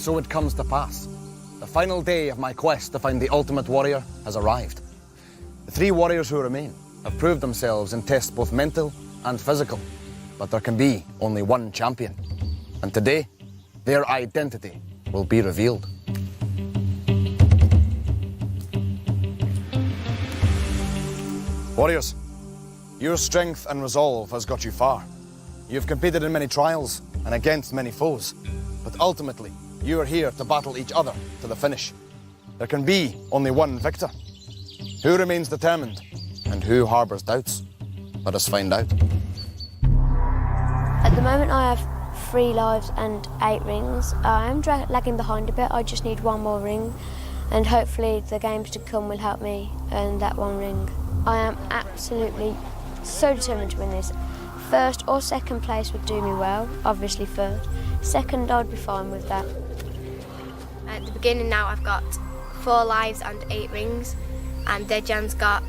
so it comes to pass. The final day of my quest to find the ultimate warrior has arrived. The 3 warriors who remain have proved themselves in tests both mental and physical, but there can be only one champion. And today, their identity will be revealed. Warriors, your strength and resolve has got you far. You've competed in many trials and against many foes, but ultimately, you are here to battle each other to the finish. There can be only one victor. Who remains determined and who harbours doubts? Let us find out. At the moment I have 3 lives and 8 rings. I am lagging behind a bit. I just need 1 more ring, and hopefully the games to come will help me earn that 1 ring. I am absolutely so determined to win this. First or second place would do me well, obviously first. Second, I'd be fine with that. At the beginning now I've got 4 lives and 8 rings, and Dejan's got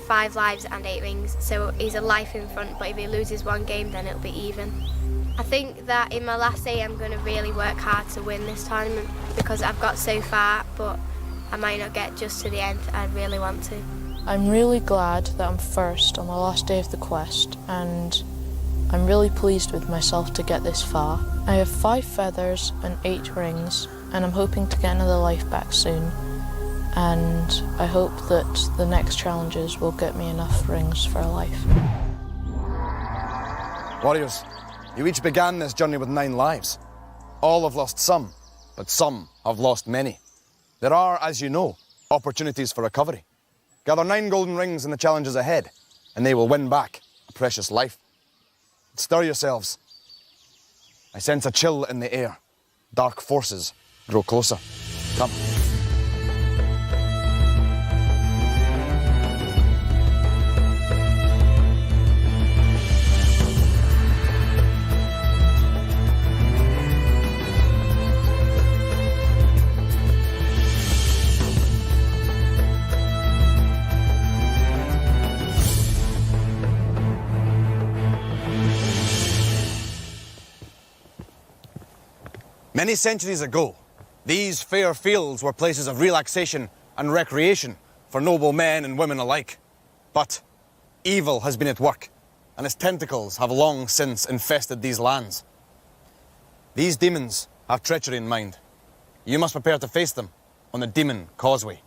5 lives and 8 rings, so he's a life in front, but if he loses 1 game then it'll be even. I think that in my last day I'm going to really work hard to win this tournament, because I've got so far, but I might not get just to the end. I really want to. I'm really glad that I'm first on the last day of the quest, and I'm really pleased with myself to get this far. I have 5 feathers and 8 rings, and I'm hoping to get another life back soon. And I hope that the next challenges will get me enough rings for a life. Warriors, you each began this journey with 9 lives. All have lost some, but some have lost many. There are, as you know, opportunities for recovery. Gather 9 golden rings in the challenges ahead, and they will win back a precious life. Stir yourselves. I sense a chill in the air. Dark forces grow closer. Come. Many centuries ago, these fair fields were places of relaxation and recreation for noble men and women alike. But evil has been at work, and its tentacles have long since infested these lands. These demons have treachery in mind. You must prepare to face them on the Demon Causeway.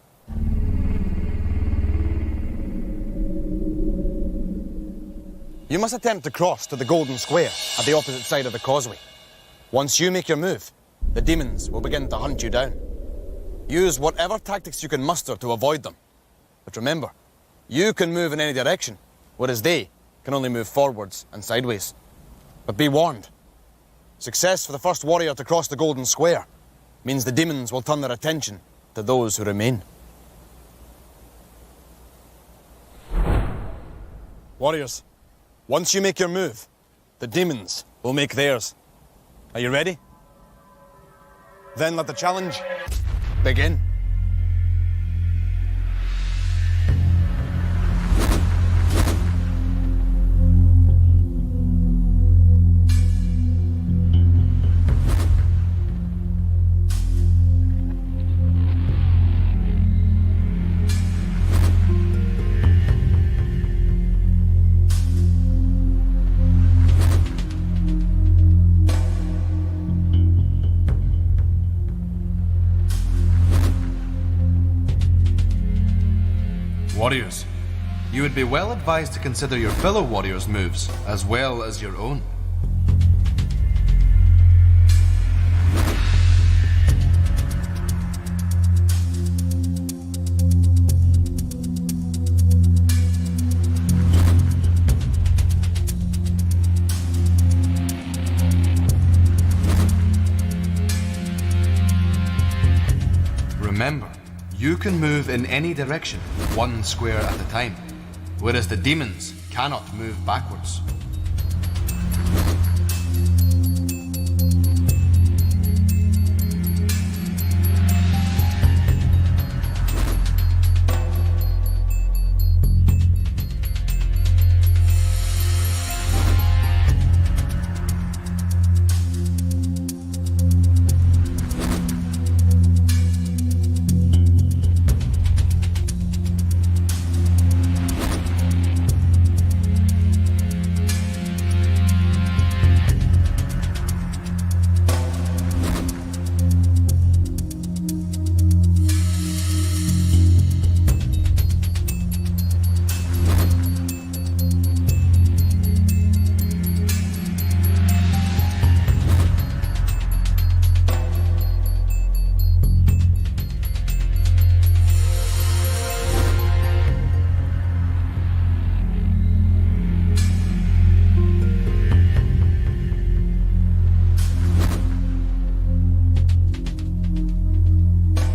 You must attempt to cross to the Golden Square at the opposite side of the causeway. Once you make your move, the demons will begin to hunt you down. Use whatever tactics you can muster to avoid them. But remember, you can move in any direction, whereas they can only move forwards and sideways. But be warned, success for the first warrior to cross the Golden Square means the demons will turn their attention to those who remain. Warriors, once you make your move, the demons will make theirs. Are you ready? Then let the challenge begin. Warriors, you would be well advised to consider your fellow warriors' moves as well as your own. Remember, you can move in any direction, 1 square at a time, whereas the demons cannot move backwards.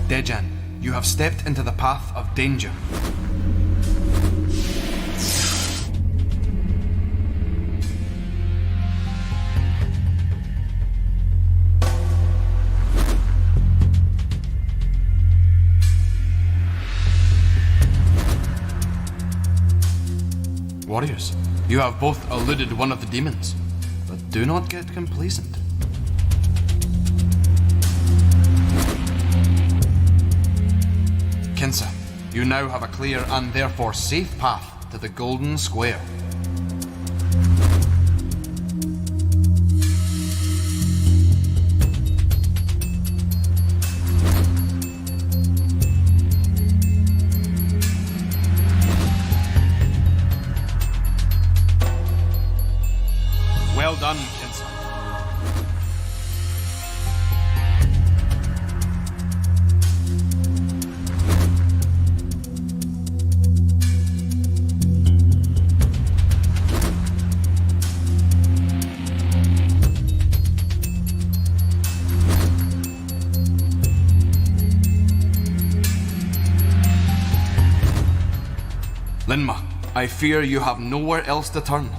Dejan, you have stepped into the path of danger. Warriors, you have both eluded one of the demons, but do not get complacent. Kinsa, you now have a clear and therefore safe path to the Golden Square. Well done, Kinsa. Linma, I fear you have nowhere else to turn.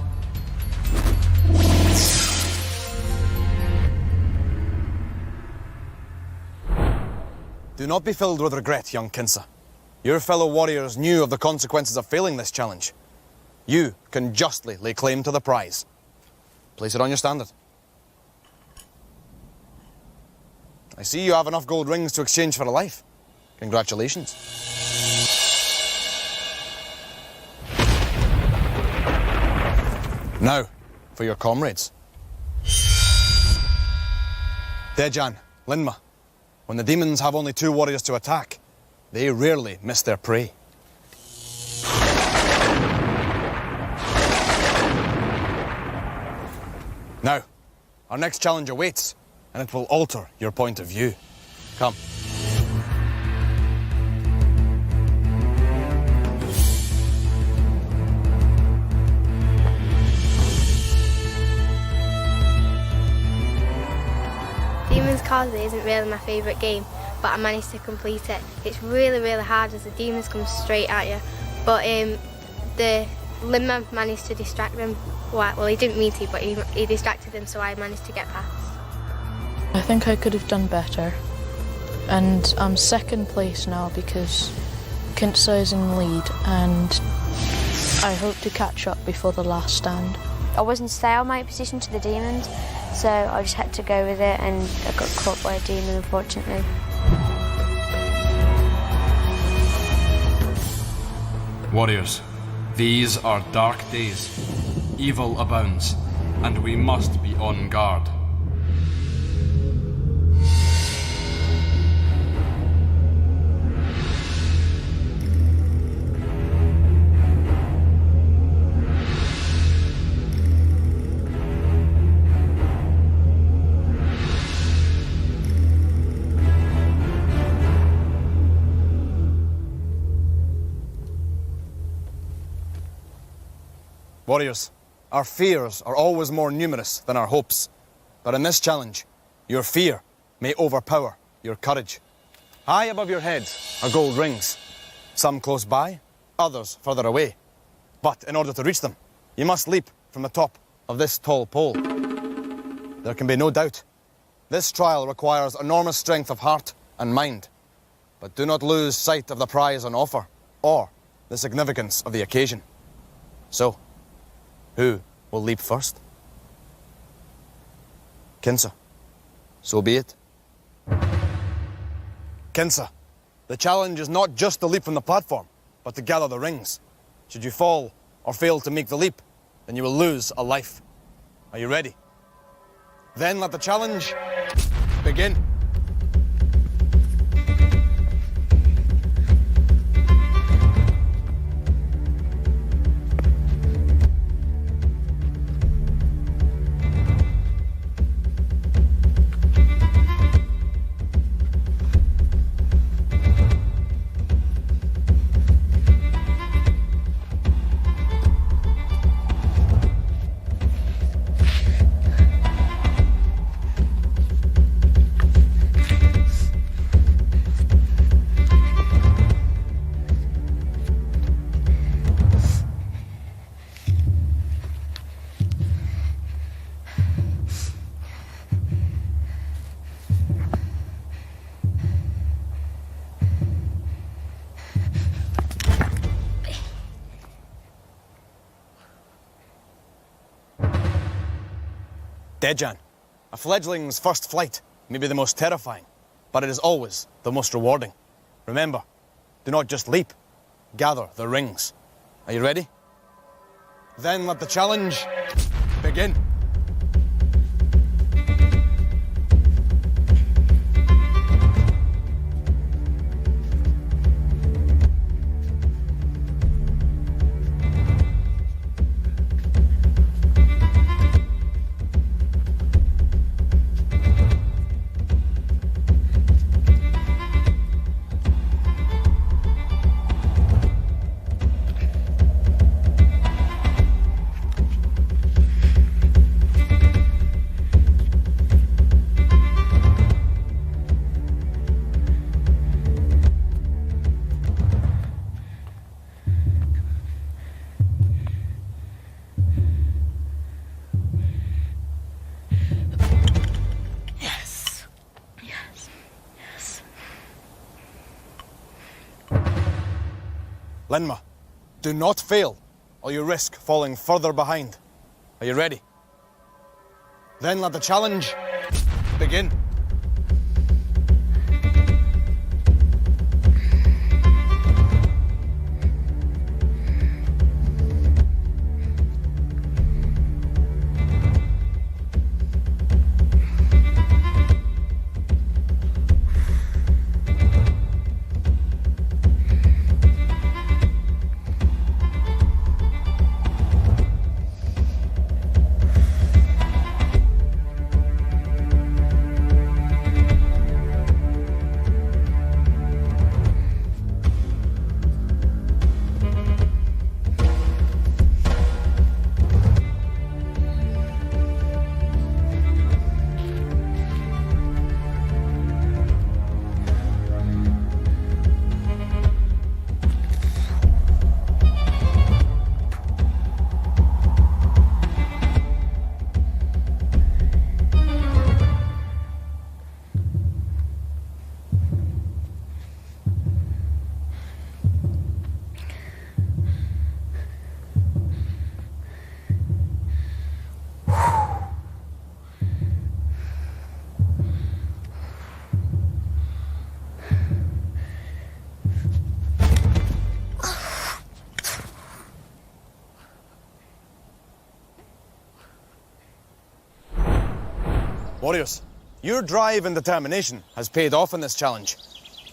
Do not be filled with regret, young Kinsa. Your fellow warriors knew of the consequences of failing this challenge. You can justly lay claim to the prize. Place it on your standard. I see you have enough gold rings to exchange for a life. Congratulations. Now, for your comrades. Dejan, Linma, when the demons have only 2 warriors to attack, they rarely miss their prey. Now, our next challenge awaits, and it will alter your point of view. Come. Demon's Causeway isn't really my favourite game, but I managed to complete it. It's really, really hard as the demons come straight at you. But the Linma managed to distract them. Well, he didn't mean to, but he distracted them, so I managed to get past. I think I could have done better. And I'm second place now because Kinsa is in lead, and I hope to catch up before the last stand. I was in stalemate position to the demons, so I just had to go with it, and I got caught by a demon, unfortunately. Warriors, these are dark days. Evil abounds, and we must be on guard. Warriors, our fears are always more numerous than our hopes. But in this challenge, your fear may overpower your courage. High above your heads are gold rings. Some close by, others further away. But in order to reach them, you must leap from the top of this tall pole. There can be no doubt. This trial requires enormous strength of heart and mind. But do not lose sight of the prize on offer, or the significance of the occasion. So, who will leap first? Kinsa. So be it. Kinsa, the challenge is not just to leap from the platform, but to gather the rings. Should you fall or fail to make the leap, then you will lose a life. Are you ready? Then let the challenge begin. Dejan, a fledgling's first flight may be the most terrifying, but it is always the most rewarding. Remember, do not just leap, gather the rings. Are you ready? Then let the challenge begin. Linma, do not fail, or you risk falling further behind. Are you ready? Then let the challenge begin. Warriors, your drive and determination has paid off in this challenge.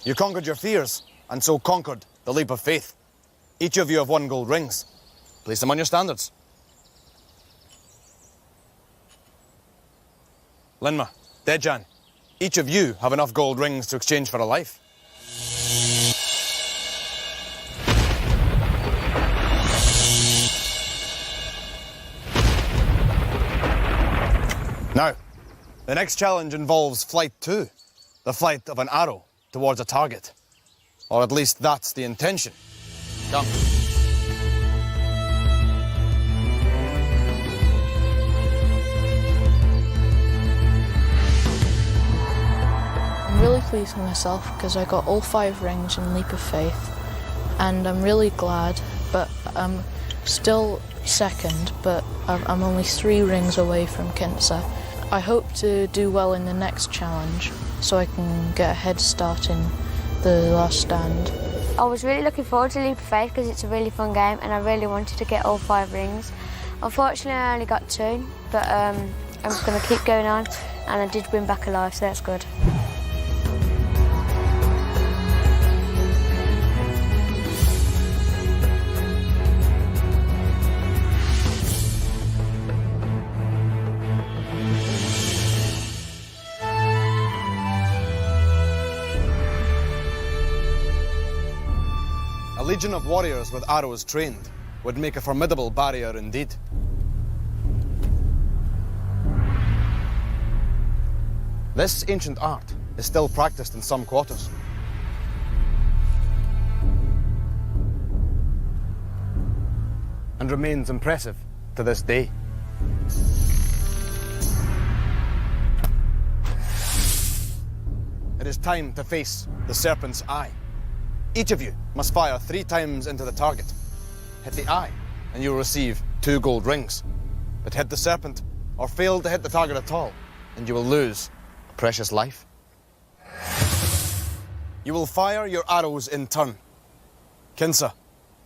You conquered your fears, and so conquered the leap of faith. Each of you have won gold rings. Place them on your standards. Linma, Dejan, each of you have enough gold rings to exchange for a life. Now, the next challenge involves Flight 2, the flight of an arrow towards a target. Or at least that's the intention. Come. I'm really pleased with myself because I got all 5 rings in Leap of Faith, and I'm really glad, but I'm still second, but I'm only 3 rings away from Kinsa. I hope to do well in the next challenge so I can get a head start in the last stand. I was really looking forward to Leap of Faith because it's a really fun game and I really wanted to get all 5 rings. Unfortunately, I only got 2, but I'm just going to keep going on, and I did win back alive, so that's good. A legion of warriors with arrows trained would make a formidable barrier indeed. This ancient art is still practiced in some quarters. And remains impressive to this day. It is time to face the serpent's eye. Each of you must fire 3 times into the target. Hit the eye, and you will receive 2 gold rings. But hit the serpent, or fail to hit the target at all, and you will lose a precious life. You will fire your arrows in turn. Kinsa,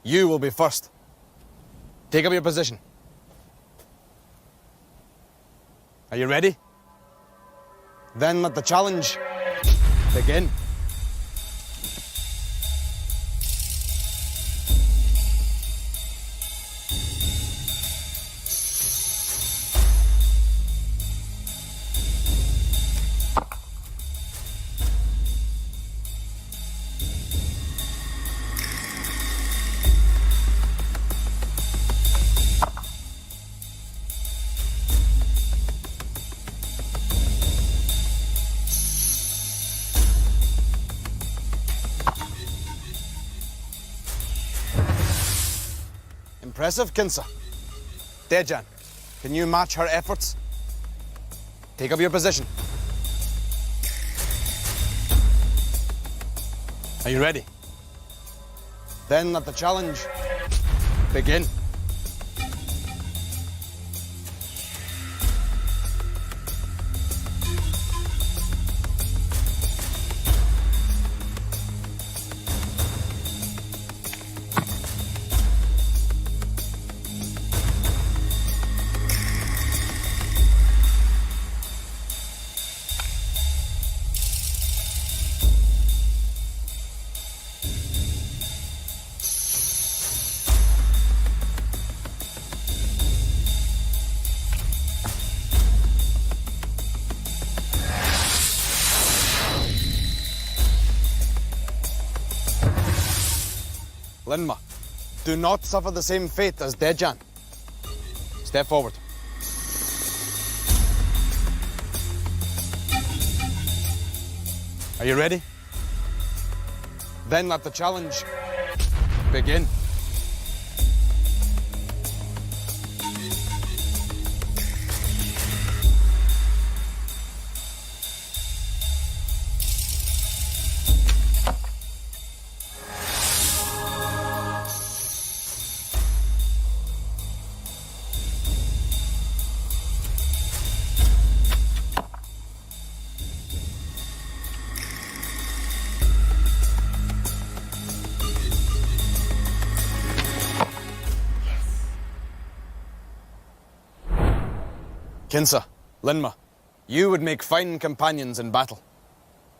you will be first. Take up your position. Are you ready? Then let the challenge begin. Impressive, Kinsa. Dejan, can you match her efforts? Take up your position. Are you ready? Then let the challenge begin. Linma, do not suffer the same fate as Dejan. Step forward. Are you ready? Then let the challenge begin. Kinsa, Linma, you would make fine companions in battle.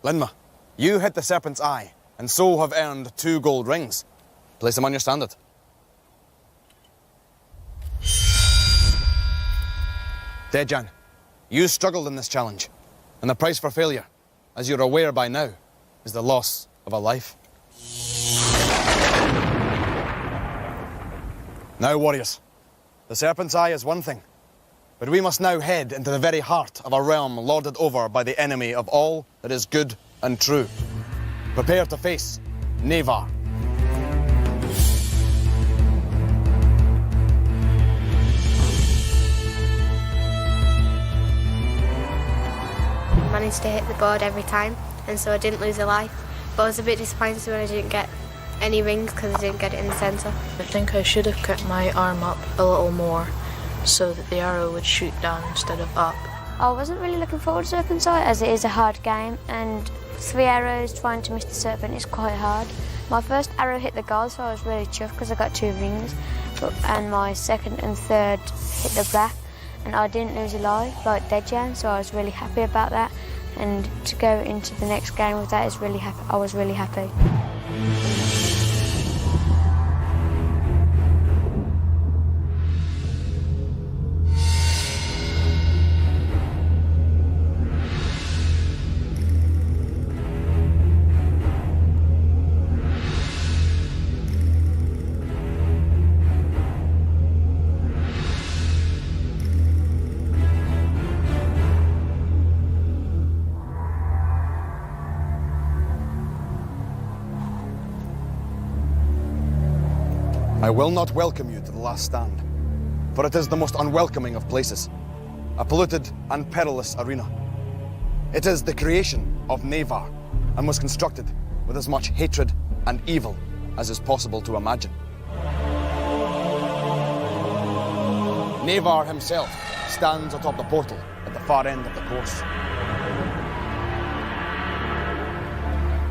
Linma, you hit the serpent's eye, and so have earned 2 gold rings. Place them on your standard. Dejan, you struggled in this challenge, and the price for failure, as you're aware by now, is the loss of a life. Now, warriors, the serpent's eye is one thing, but we must now head into the very heart of a realm lorded over by the enemy of all that is good and true. Prepare to face Nevar. I managed to hit the board every time, and so I didn't lose a life. But I was a bit disappointed when I didn't get any rings because I didn't get it in the centre. I think I should have kept my arm up a little more so that the arrow would shoot down instead of up. I wasn't really looking forward to Serpent's Eye as it is a hard game, and 3 arrows trying to miss the serpent is quite hard. My first arrow hit the goal, so I was really chuffed because I got 2 rings, and my second and third hit the black, and I didn't lose a life like Dejan, so I was really happy about that. And to go into the next game with that is really happy. I was really happy. I will not welcome you to the last stand, for it is the most unwelcoming of places, a polluted and perilous arena. It is the creation of Nevar, and was constructed with as much hatred and evil as is possible to imagine. Navar himself stands atop the portal at the far end of the course.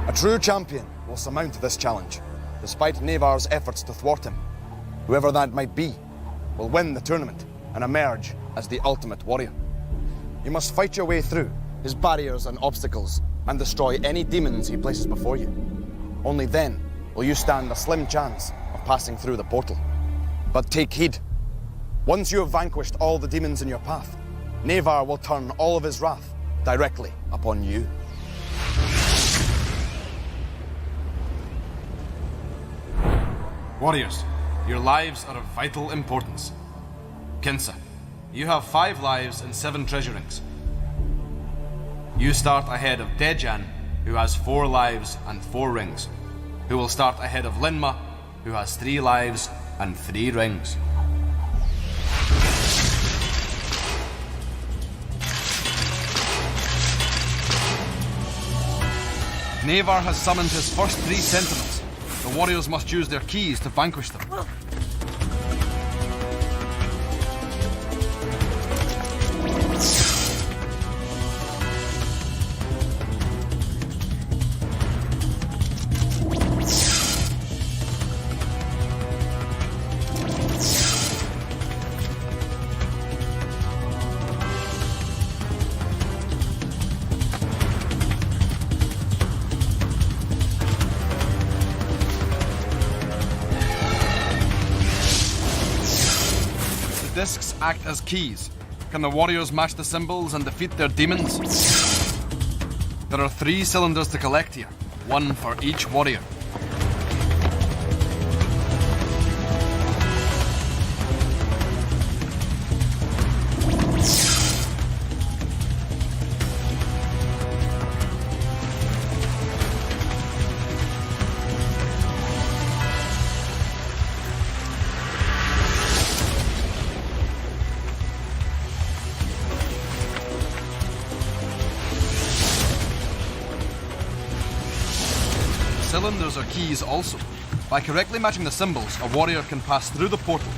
A true champion will surmount this challenge, despite Navar's efforts to thwart him. Whoever that might be will win the tournament and emerge as the ultimate warrior. You must fight your way through his barriers and obstacles and destroy any demons he places before you. Only then will you stand a slim chance of passing through the portal. But take heed. Once you have vanquished all the demons in your path, Navar will turn all of his wrath directly upon you. Warriors, your lives are of vital importance. Kinsa, you have 5 lives and 7 treasure rings. You start ahead of Dejan, who has 4 lives and 4 rings, who will start ahead of Linma, who has 3 lives and 3 rings. Navar has summoned his first 3 sentinels. The warriors must use their keys to vanquish them. Discs act as keys. Can the warriors match the symbols and defeat their demons? There are 3 cylinders to collect here, 1 for each warrior. Cylinders are keys also. By correctly matching the symbols, a warrior can pass through the portal.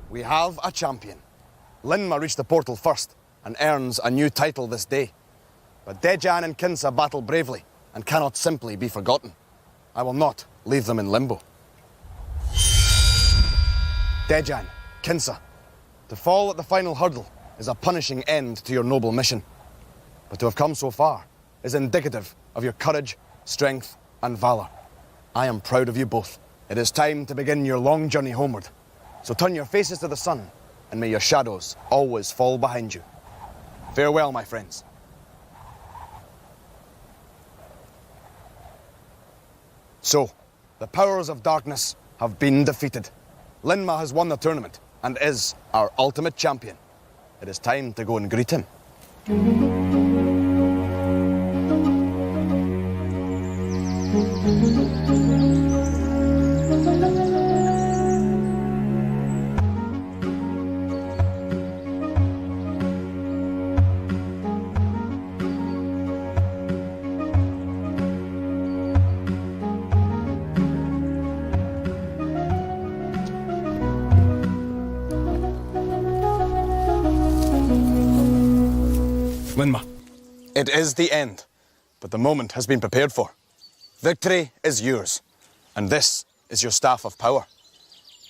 We have a champion. Linma reached the portal first and earns a new title this day. But Dejan and Kinsa battle bravely and cannot simply be forgotten. I will not leave them in limbo. Dejan, Kinsa, to fall at the final hurdle is a punishing end to your noble mission. But to have come so far is indicative of your courage, strength, and valour. I am proud of you both. It is time to begin your long journey homeward. So turn your faces to the sun, and may your shadows always fall behind you. Farewell, my friends. So, the powers of darkness have been defeated. Linma has won the tournament and is our ultimate champion. It is time to go and greet him. Linma, it is the end, but the moment has been prepared for. Victory is yours, and this is your staff of power.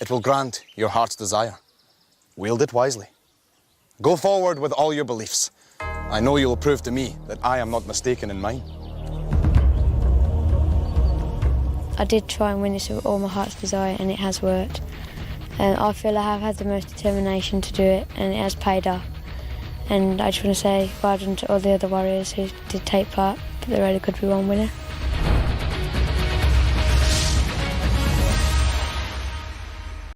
It will grant your heart's desire. Wield it wisely. Go forward with all your beliefs. I know you'll prove to me that I am not mistaken in mine. I did try and win this with all my heart's desire, and it has worked. I feel I have had the most determination to do it, and it has paid off. And I just want to say well done to all the other warriors who did take part, but there really could be one winner.